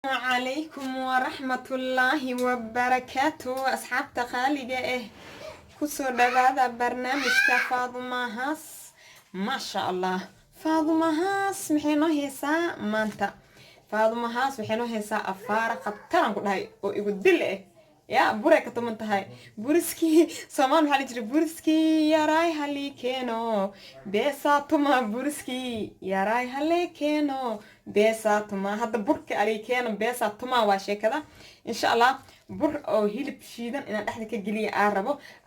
عليكم ورحمة الله وبركاته أصحاب تخالي كسر هذا برنامج فاطمة هاس ما شاء الله فاطمة هاس محينو هيسا مانتا فاطمة هاس محينو هيسا أفارة قطران كل هاي ويقول دل يا بورك تمنت هاي بورسكي سامان حالي جري بورسكي يا راي هالي كينو بيسا توما بورسكي يا راي هالي كينو بيسا توما هذا برك علي كينو بيسا توما واشي كذا إن شاء الله بر أو هيلب شيدا إن أحد كجلي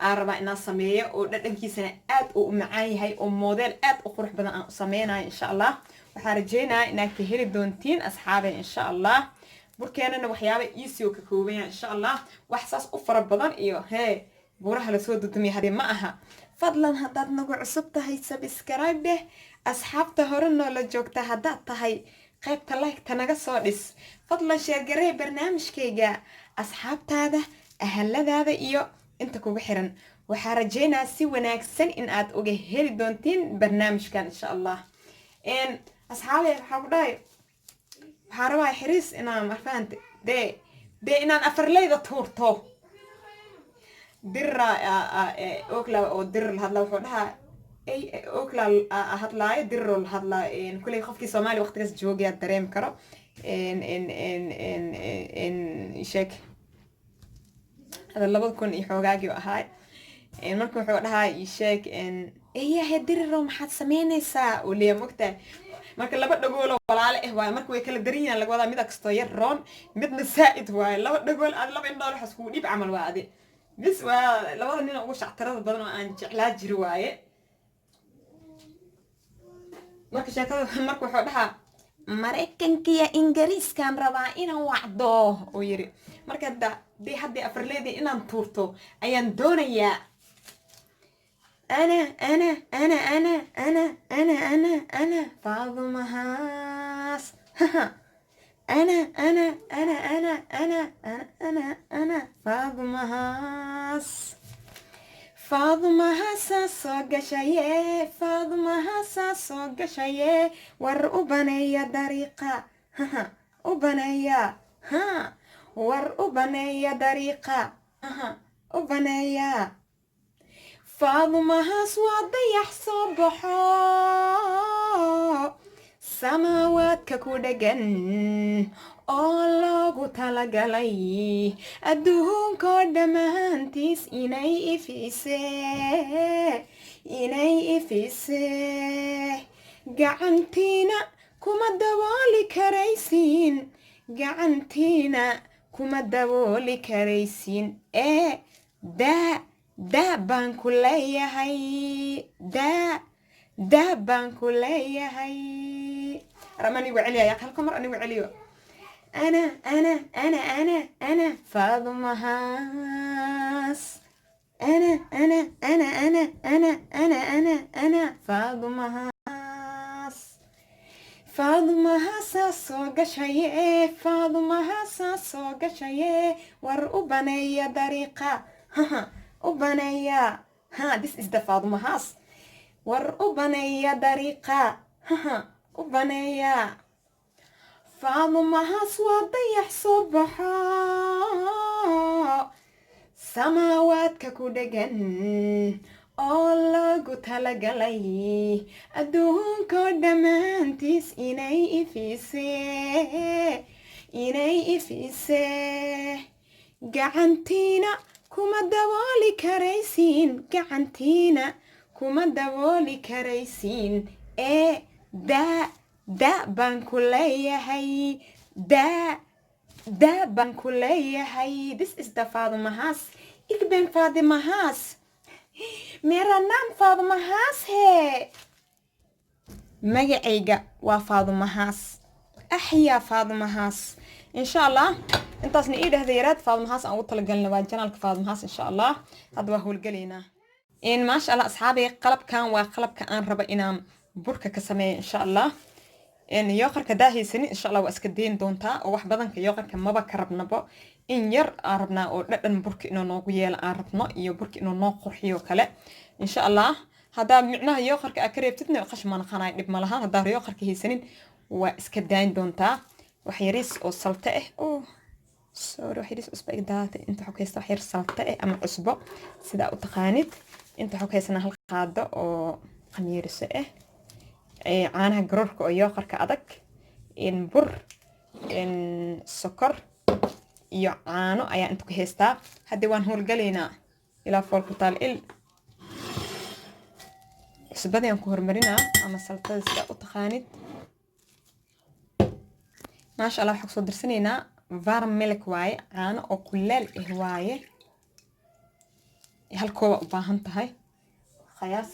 عربة إن سمية ودتنكي سنة أد ومعاي هاي وموديل أد وقرح بدنا سمينا إن شاء الله وحرجينا إنك هيلي دونتين أصحابي إن شاء الله burkeenana waxyaabo easy oo ka kooban yahay insha Allah wax saas u fara badan iyo buraha la soo dudumay hadii ma aha fadlan hadaad nagu cusub tahay subscribe deh asxaabta hore noola joogta hadaad tahay qaybta like ta naga soo dhis fadlan share garee barnaamijkayga asxaabtaada ahaladaada iyo inta kugu xiran waxaan rajeynaa si wanaagsan in aad uga heli doontiin barnaamijkan insha Allah asxaabe waxa ku dhahay حاروا حريص إنا ما فهمت ده إنا أفرلي ده تورتو در أكلا أو در هذا وحدها أي أكلا هذا در هذا إن كل يخاف كي سومالي وقت كيس جوجي الدريم كرو إن شك هذا اللي بكون يحوجاجي وهاي إن مركو حوجها يشك إن إيه هدر روم حد سميني سا وليه مكتة marka laba dhagool oo walaal ah way markuu ay kala darin yahay laga wada mid kasto yar roon midna saa'id way laba dhagool aan laba indhool waxa isku dhib amal waade bis waa labada nin ugu shactarada badan oo aan jeclaa jiri waaye marka sheekada markuu wuxuu dhahaa Mareykanka iyo Ingiriiskan rabaa inaan wacdo oo yiri marka hadii afarleedii inaan tuurto ayaan doonayaa أنا فاطمة هاس أنا فاطمة هاس فاطمة هاس صوغ شيء فاطمة هاس صوغ شيء ورؤبني دريقة أبنية ورؤبني دريقة أبنية فاطمة هاس وضيح صبحا سماوات ككودجن الله تلقلي أدوهم كردمان تيس إني إفيسي قعنتينا كما الدوالي كريسين قعنتينا كما الدوالي كريسين دا بانكوليا هاي دا بانكوليا هاي رماني وعليا يا خلكم راني وعليا أنا فاطمة هاس أنا فاطمة هاس فاطمة هاس صوغ شيء فاطمة هاس صوغ شيء ورؤبني دريقة أبنية this is the فاطمة هاس ورؤبنية دريقة أبنية فاطمة هاس وضيح صبحا سماوات ككودجن الله قتلقلي أدوهم كردمان تيس إني إفيسي قعنتينا كما دوالي كريسين قعنتينا كما دوالي كريسين دا بانكوليا هاي دا بانكوليا هاي this is the فاطمة هاس ik ben فاطمة هاس मेरा नाम فاطمة هاس है magacayga waa فاطمة هاس أحيا فاطمة هاس إن شاء الله intaasna ii dhahdeeraad فاطمة هاس aan ugu talagalna waa channelka فاطمة هاس إن شاء الله hadda waa howlgalaynaa in ما شاء الله أصحابي qalabkan waa qalabka aan rabo inaan burka ka sameeyo إن شاء الله in yooqarka daahaysan إن شاء الله waa iska deyn doontaa oo wax badanka yooqarka maba ka rabnabo in yar aan rabnaa oo dhadhan burka inuu noogu yeelo aan rabno iyo burka inuu noo qurxiyo kale إن شاء الله hadda micnaha yooqarka aad ka reebtidna qash ma naqanay dib ma laha hadda yooqarka haysanin waa iska dayn doontaa وحيريس أو سلطة أو سوري وحيريس أصبع دات أنت حكيست وحير سلطة أما أصبع سيدا أو تقانيد أنت حكيسنا هالقادة أو خميرس عانها قرورك أو يوخر كأدك إن بر إن سكر iyo caano ayaa inta ku haystaa hadda waan howlgalaynaa ilaa foolku taal il cusbadii aan ku hormarinaa ama saltada sida u taqaanid maasha Allah waxaan kusoo darsanaynaa warm milk waaye caano oo kuleel ah waaye halkooda u baahan tahay qiyaas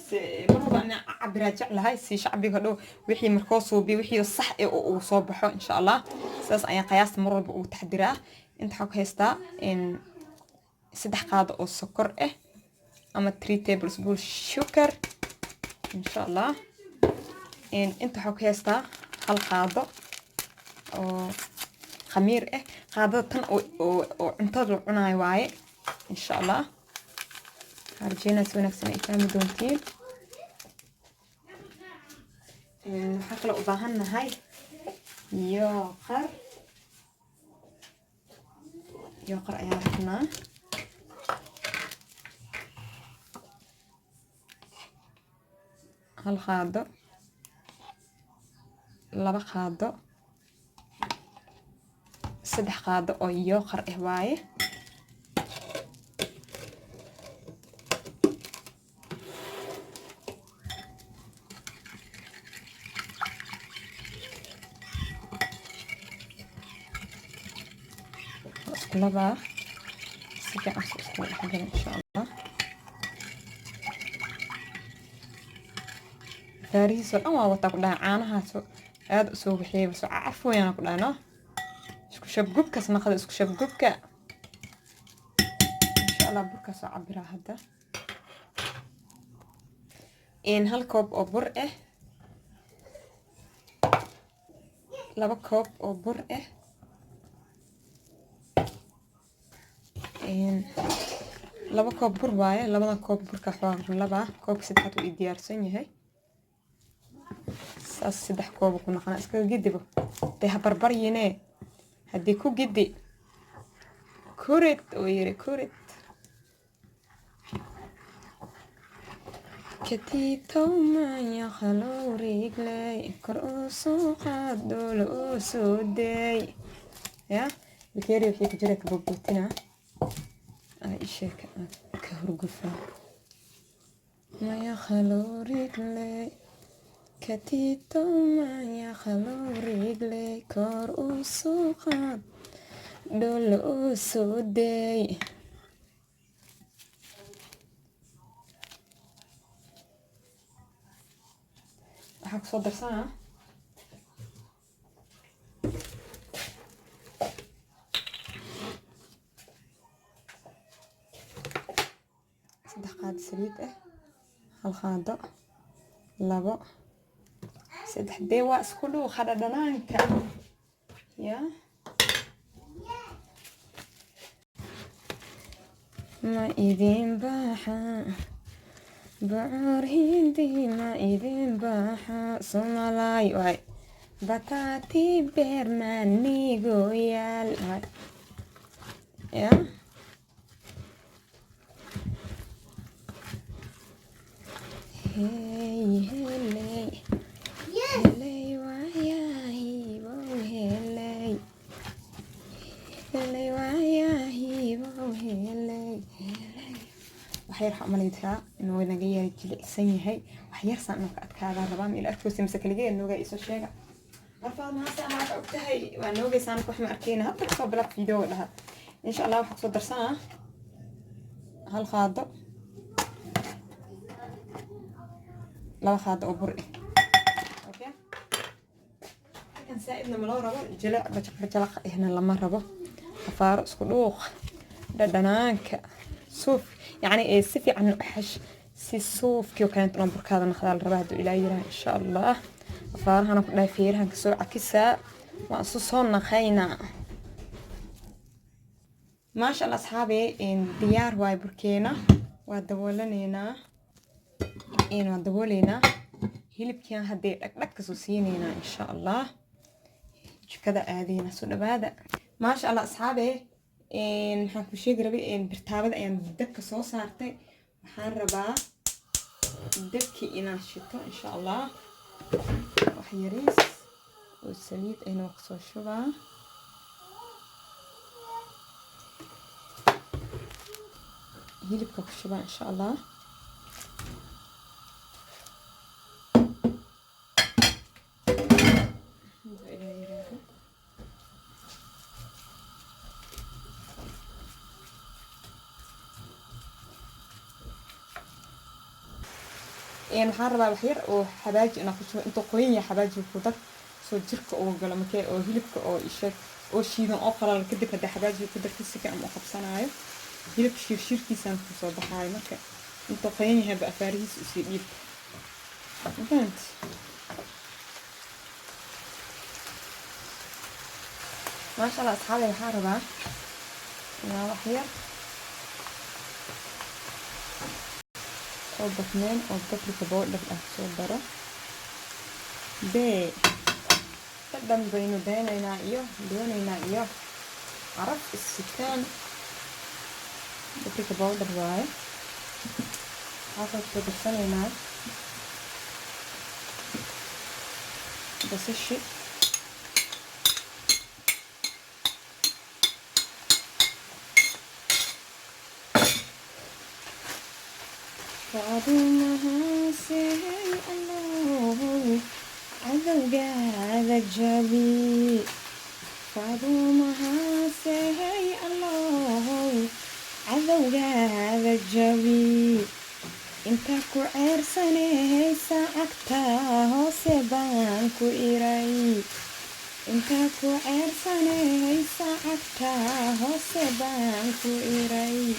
marba ana cabira jeclahay si shacbiga dhow wixii markoo suubi wixii sax uu soo baxo insha Allah saas ayaan qiyaas mar walba ugu taxdiraa انت حك هستا ان سدح قاعدة او سكر اما 3 tablespoon sugar ان شاء الله ان انت حك هستا هل قاعدة او خمير قاعدة تن او انتظر عناي واي ان شاء الله هرجينا نسوي نفسنا ايتام دونتين حق لو باهنا هاي يوقر يوقر ayaa rabnaa hal qaado laba qaado saddex qaado oo yooqar ah waaye لبا سكع أسوأ حاجة إن شاء الله فاريس والأمر وتقولها عنها سو هذا سو بحي بس عفوا أنا أقول أنا إسكو شبقك سناخذ إسكو شبقك إن شاء الله بركة سأعبرها هذا إن هالكوب أو برقة لبا كوب أو برقة laba koob bur waaye labada koob burka xoog laba koob saddex uu diyaarsan yahay saas saddex koob ku noqon iska gidibo tay barbar yine hadii ku gidi kurid oo yiri kurid كتيتو ما يخلو رجلي كرؤوسو قادولو سودي يا بكيري وحيك جريك ببوتنا الشيك كهرقفة ما يخلو رجلي كتيتو ما يخلو رجلي كرؤوسو قادولو سودي waxaa kusoo darsanaa saddex qaado saliid hal qaado labo saddex dee waa isku dhow qadha dhanaanka ya ma idin baaxa بعور هندي ما إذن باحا صومالاي واي بطاطي بيرماني قويال واي يا هي هلي هلي وايا هيبو هلي هلي وايا هيبو هلي waxay raxmalaytaa inuu naga yar jilicsan yahay wax yar saan ka adkaada rabaan ila arkoos masakaliga nooga iso sheega marfaad ma saamaad ogtahay waa nooga saan wax ma arkeen hadda soo bilaa video dhaha insha Allah waxa soo darsanaa hal qaado laba qaado oo bur okay kan saaidna ma loo rabo jilaac bajaq ihna lama rabo afaar isku dhuuq dhadhanaanka suuf يعني سيفي عن حش سي صوف كيو كانت نمبر كذا نخدال رباهدو إلى يراه إن شاء الله فارها نقول فيرها كسو عكسة وأصوصنا خينا ما شاء الله أصحابي إن ديار واي بركينا ودولنينا إن ودولينا هلب كان هدي ركزو سينينا إن شاء الله jikada aadayna soo dhawaada maasha allah asxaabe maxaan ku sheegi rabay birtaabada ayaan dabka soo saartay waxaan rabaa dabkii inaan shito insha allah wax yariis oo saliid aynu kasoo shubaa hilibka ku shubaa insha allah waxaan rabaa wax yar oo xabaaji inaan ku shubo inta qoyan yahay xabaaji ku dar soo jirka oo galo markay oo hilibka oo isheeg oo shiidan oo qalal kadib hada xabaaji ku dartay si fiican u qabsanayo hilibka shirkiisaan ku soo baxayo marka inta qoyan yahay ba afaarihiis u sii dhiib fahmt maasha allah asxaabay waxaan rabaa inaan wax yar oo batneen oo paprika powder ah soo daro dhadhan baynu doonaynaa iyo caraf isitaan paprika powder waaye waxaan soo darsanaynaa basashi فاطمة سهل الله عذوقا هذا الجبي فاطمة سهل الله عذوقا هذا الجبي انت كعير سنة ساعتها سبان كإيري انت كعير سنة ساعتها سبان كإيري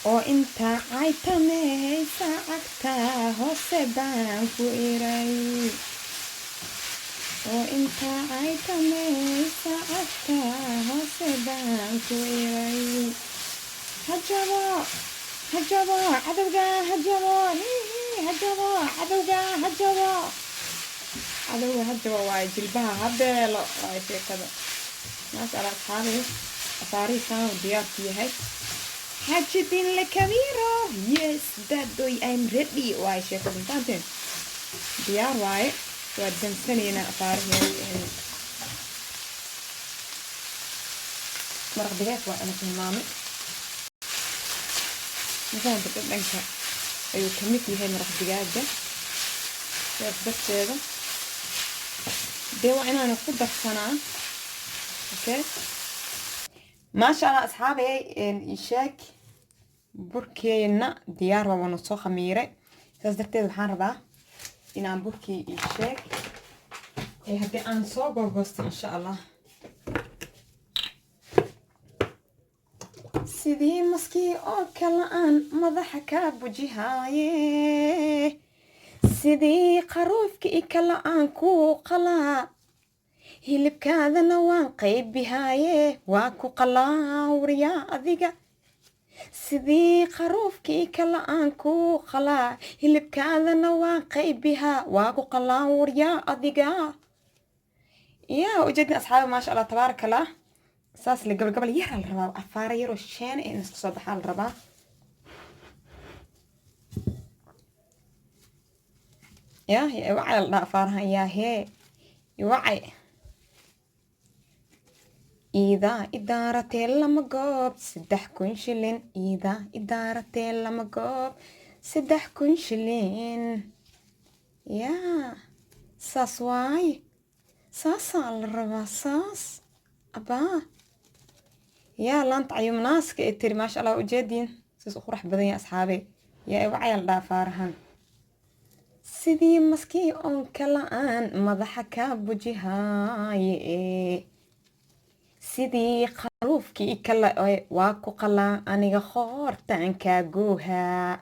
oo inta ay tamaysa agta hoose baan ku iray oo inta ay tamaysa agta hoose baan ku iray hajabo cadowga hajabo waa jilbaha habeelo waa sheekada maasha allah asxaabi afaariisaan diyaarku yahay حاجتين لكبيرة yes daddoy I'm ready واي شيخ بنتانتين ديار واي ودن سنينا أفارها مرق دقاق وانا في المامي مثلا تقول لنك أيو كميتي هاي مرق دقاق ده شايف بس هذا ديو انا نقدر سنة اوكي ما شاء الله أصحابي إيشاك بركينا ديار ونصو خميرة سأصدرتي waxaan rabaa inaan burkii إيشاك hadii aan soo gogosto insha Allah sidii maskii oo kala aan madaxa ka bujihaaye sidii qaruufkii kala aan ku qalaa hilibkaadana waan qaybihaaye waa ku qalaawriyaa adiga sidii qaruufkii kala aan ku qalaa hilibkaadana waan qaybihaa waa ku qalaawriyaa adiga yaa ujeedin asxaabi maasha allah tabaaraka allah saas la gabal yar la rabaa afaara yaroo sheen in iska soo baxaa la rabaa yaa wacay la dhaa afaarahan yaa hee wacay إذا إدارة لما قوب 6 شلين إذا إدارة لما قوب 6 شلين يا ساس واي ساس على الربا ساس أبا يا لانت عيوم ناس كإتري ما شاء الله وجدين ساس أخرح بدن يا أصحابي يا وعي الدافارهن سيدي مسكي أون كلان مضحكا بوجهاي sidii qaruufkii kala waa ku qalaa aniga khoortaanka goohaa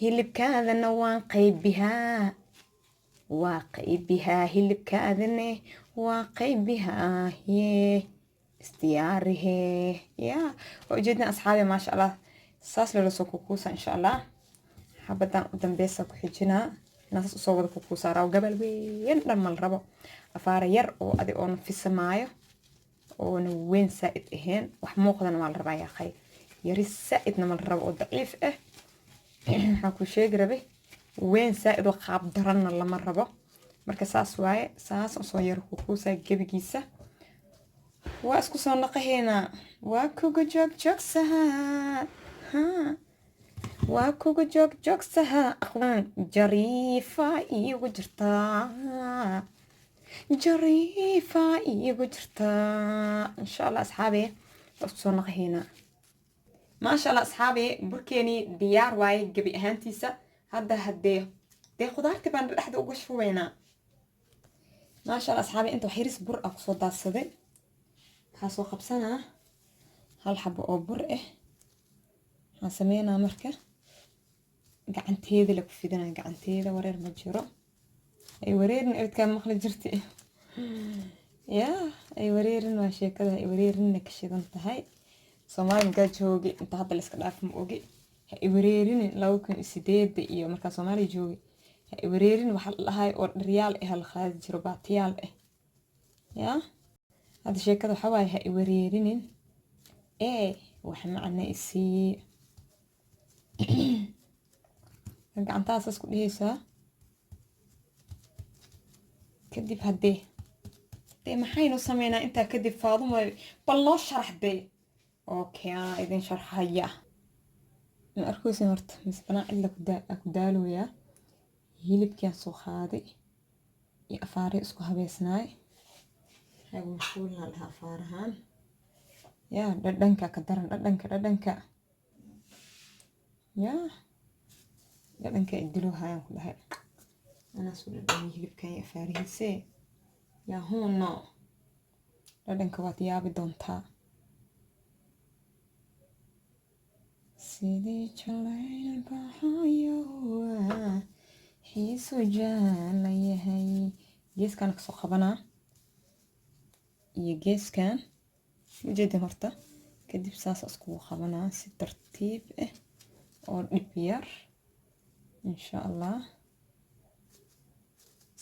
hilibkaadana waan qaybihaa hilibkaadana waa qaybihaa yee istiyaarihee yaa ujeedin asxaabi maasha allah saas lala soo kukuusa insha allah xabadan u dambeysa ku xijinaa inaas usoo wada ku saaraa gabal weyn dhan mal rabo afaara yar oo adi oo nafisamaayo oo weyn saaid ahayn wax muuqdan waa la rabaa yaa khay yari saaidna mal rabo oo daciif ah waxaan ku sheegi rabay weyn saaid oo qaab daranna lama rabo marka saas waaye saas usoo yar ku kuusaa gebigiisa waa isku soo naqaheynaa waa kuga joogsaha waa kuga joogsaha aqoon jariifa iigu jirtaa insha allah asxaabi waa isku soo naqaheynaa maasha allah asxaabi burkeeni diyaar waaye gebi ahaantiisa hadda haddee khudaartii baan dhexda uga shubaynaa maasha allah asxaabi inta wax yaris bur ah kusoo daadsaday waxaa soo qabsanaa hal xabo oo bur ah waxaan sameynaa marka gacanteeda la ku fidinaa gacanteeda wareer ma jiro ay wareerin abidkaa maqli jirti yaa ay wareerin waa sheekada ay wareerinna ka shidan tahay soomaali magaa joogi inta hadda la iska dhaaf ma ogi ha i wareerinin 2008 iyo markaa soomaaliya joogi ha i wareerin waxa la dhahay oo dharyaal ah la qaadi jiro baatiyaal ah yaa هذا الشيء كذا حواي هاي وريرين وحنا isii gacantaas isku dhihaysaa kadib haddee maxaynu sameynaa intaa kadib Faadumo bal noo sharaxday okay ana idin sharxaya ma arkaysin horta misbana illa ku daalooya hilibkiin soo qaaday iyo afaari isku habeysnaay هاي مشغولنا لها فارهان يا ددنكا كدرن ددنكا يا ددنكا يدلوها يا كلها أنا سود الدنيا هلبكاي فارهيسي يا هون نو ددنكا واتيابي دونتا سيدي جلين بحايو حيسو جان ليهي جيس كانك سو خبنا iyo geeskan ujeedin horta kadib saas isku qabanaa si tartiib ah oo dhib yar insha allah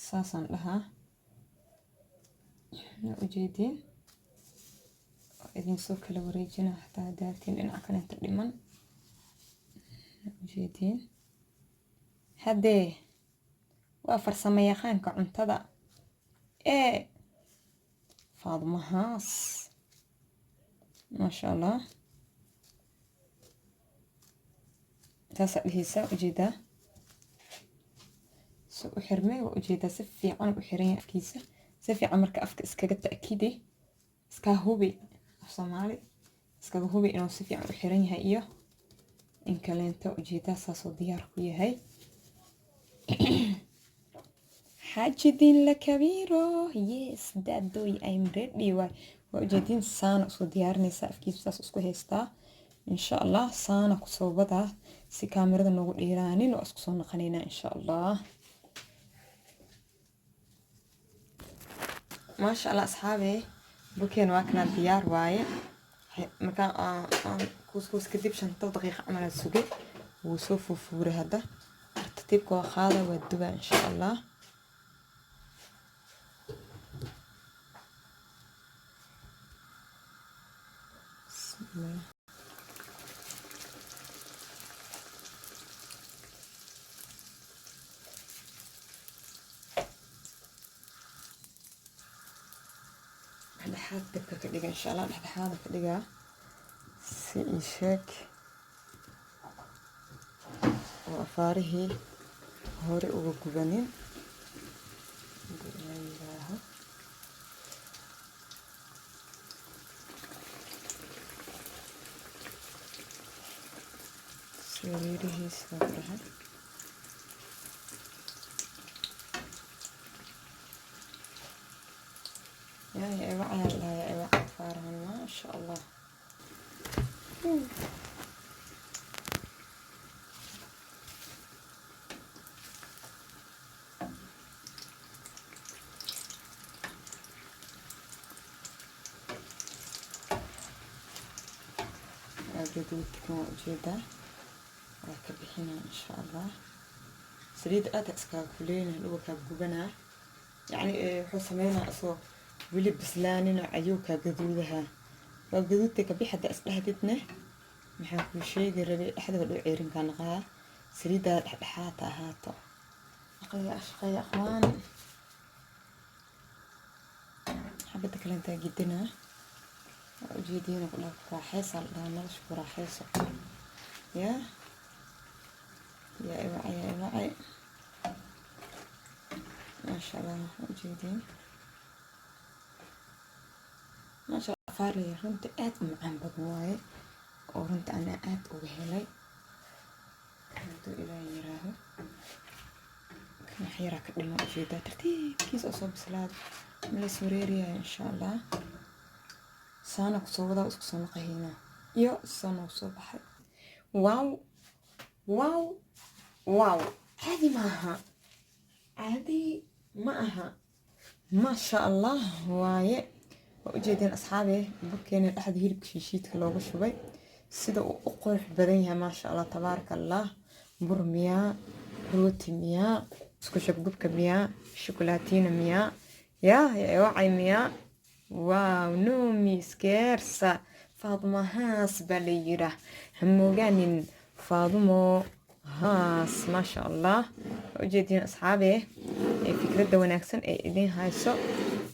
saasan dhahaa ujeedin idin soo kala wareejina hataa daatiin dhinaca kale inta dhiman ujeedin haddee waa farsamo yaqaanka cuntada فاطمة هاس ما شاء الله تاسع الهيسة وجيدة سو حرمي وجيدة سفي عن وحرين أفكيسة سفي عمرك أفك إسكاجت تأكيدي إسكاهوبي أفصامالي إسكاهوبي إنه سفي عن وحرين هاية إن كلنتا وجيدة ساسو ديار كوي هاي حاجدين لكبيرو يس دادوي I'm ready وجدين سانا اسو ديارني سافكيس ساس اسكو هيستا ان شاء الله سانا كسو بدا سي كاميردا نوغو ديرانين oo isku soo naqanayna in sha Allah ما شاء الله اصحابي بوكين واكنا ديار waaye marka كوسكوس kadib 5 daqiiqo amal sugi wuu soo fuufuuray hada tartiibka waa qaada waa duba in sha Allah dhexdhexaad dabka ka dhiga insha Allah dhexdhexaad ka dhiga si isheek oo afaarihii hore uga gubanin سريرهيس وبرها يا ايوه لا يا ايوه فارهن ما شاء الله جديد كما وجيده راكب هنا ان شاء الله سريد أتسكا كلين لو كجبنا يعني حسمينا أصو ولي بسلانين عيوكا جذودها وجذودك بحد أسلحة تتنه محن كل شيء جربي أحد والعيرين كان غا سريدة حاتا هاتا أقيا أشقي يا أخوان حبيت كلمتها جدنا وجدينا كلها راحيصة لا نشكر راحيصة يا إيوعي يا إيوعي ما شاء الله موجودين ما شاء الله فارلي رنت آد معان بقواي ورنت أنا آد وهلي رنتو إلى يراهو كنا حيرا كدما أجيدا ترتيب كيس أصوب سلاد ملي سوريريا إن شاء الله سانا كصوبدا وسكسونا قهينا يو سانا وصوبحي واو واو واو هذه معها عادي معها ما شاء الله واي وأجيدين أصحابي بكين الأحد هيلك شيشيت كلوغو شوي سيدا أقرح بدنها ما شاء الله تبارك الله برميا روتي ميا سكوشك ببكا ميا شوكولاتينا ميا يا وعي ميا واو نومي سكيرسا فاطمة هاس باليرة هموغانين فاطمة هاس ما شاء الله وجدين أصحابي فكرة وناكسن إذن هايسو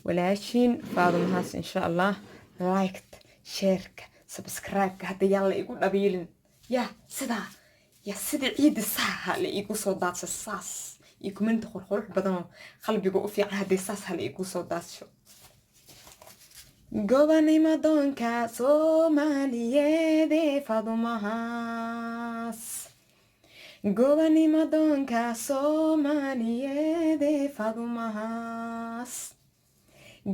ولاشين فاطمة هاس إن شاء الله لايكت شيرك سبسكرايب هذا يلا يقول أبيلن يا سيدا عيد الساعة اللي يقول صوتات الساس يكومنت خلخل بدن قلبي يقول في عهد الساس اللي يقول صوتات شو Gobanima donka Somaliede Fadomahas Gobanima donka Somaliede Fadomahas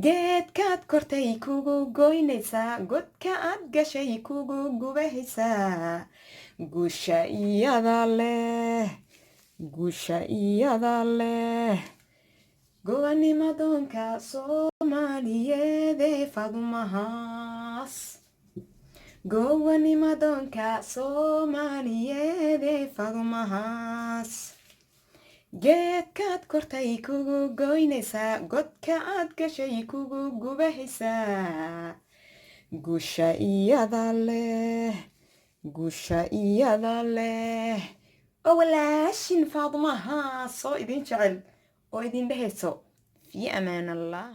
Get kat kortei kugu goinesa Gotka ad gashei kugu gubehisa Gusha iyadale Gobanima donka Somaliede Fadomahas Gobanima donka Somaliede Fadomahas geedkaad kortay kugu goynaysaa godka aad gashay kugu gubahaysaa gusha iyada leh oo walaashin Faadmaha soo idin jecel oo idin dhehayso fi amaan allah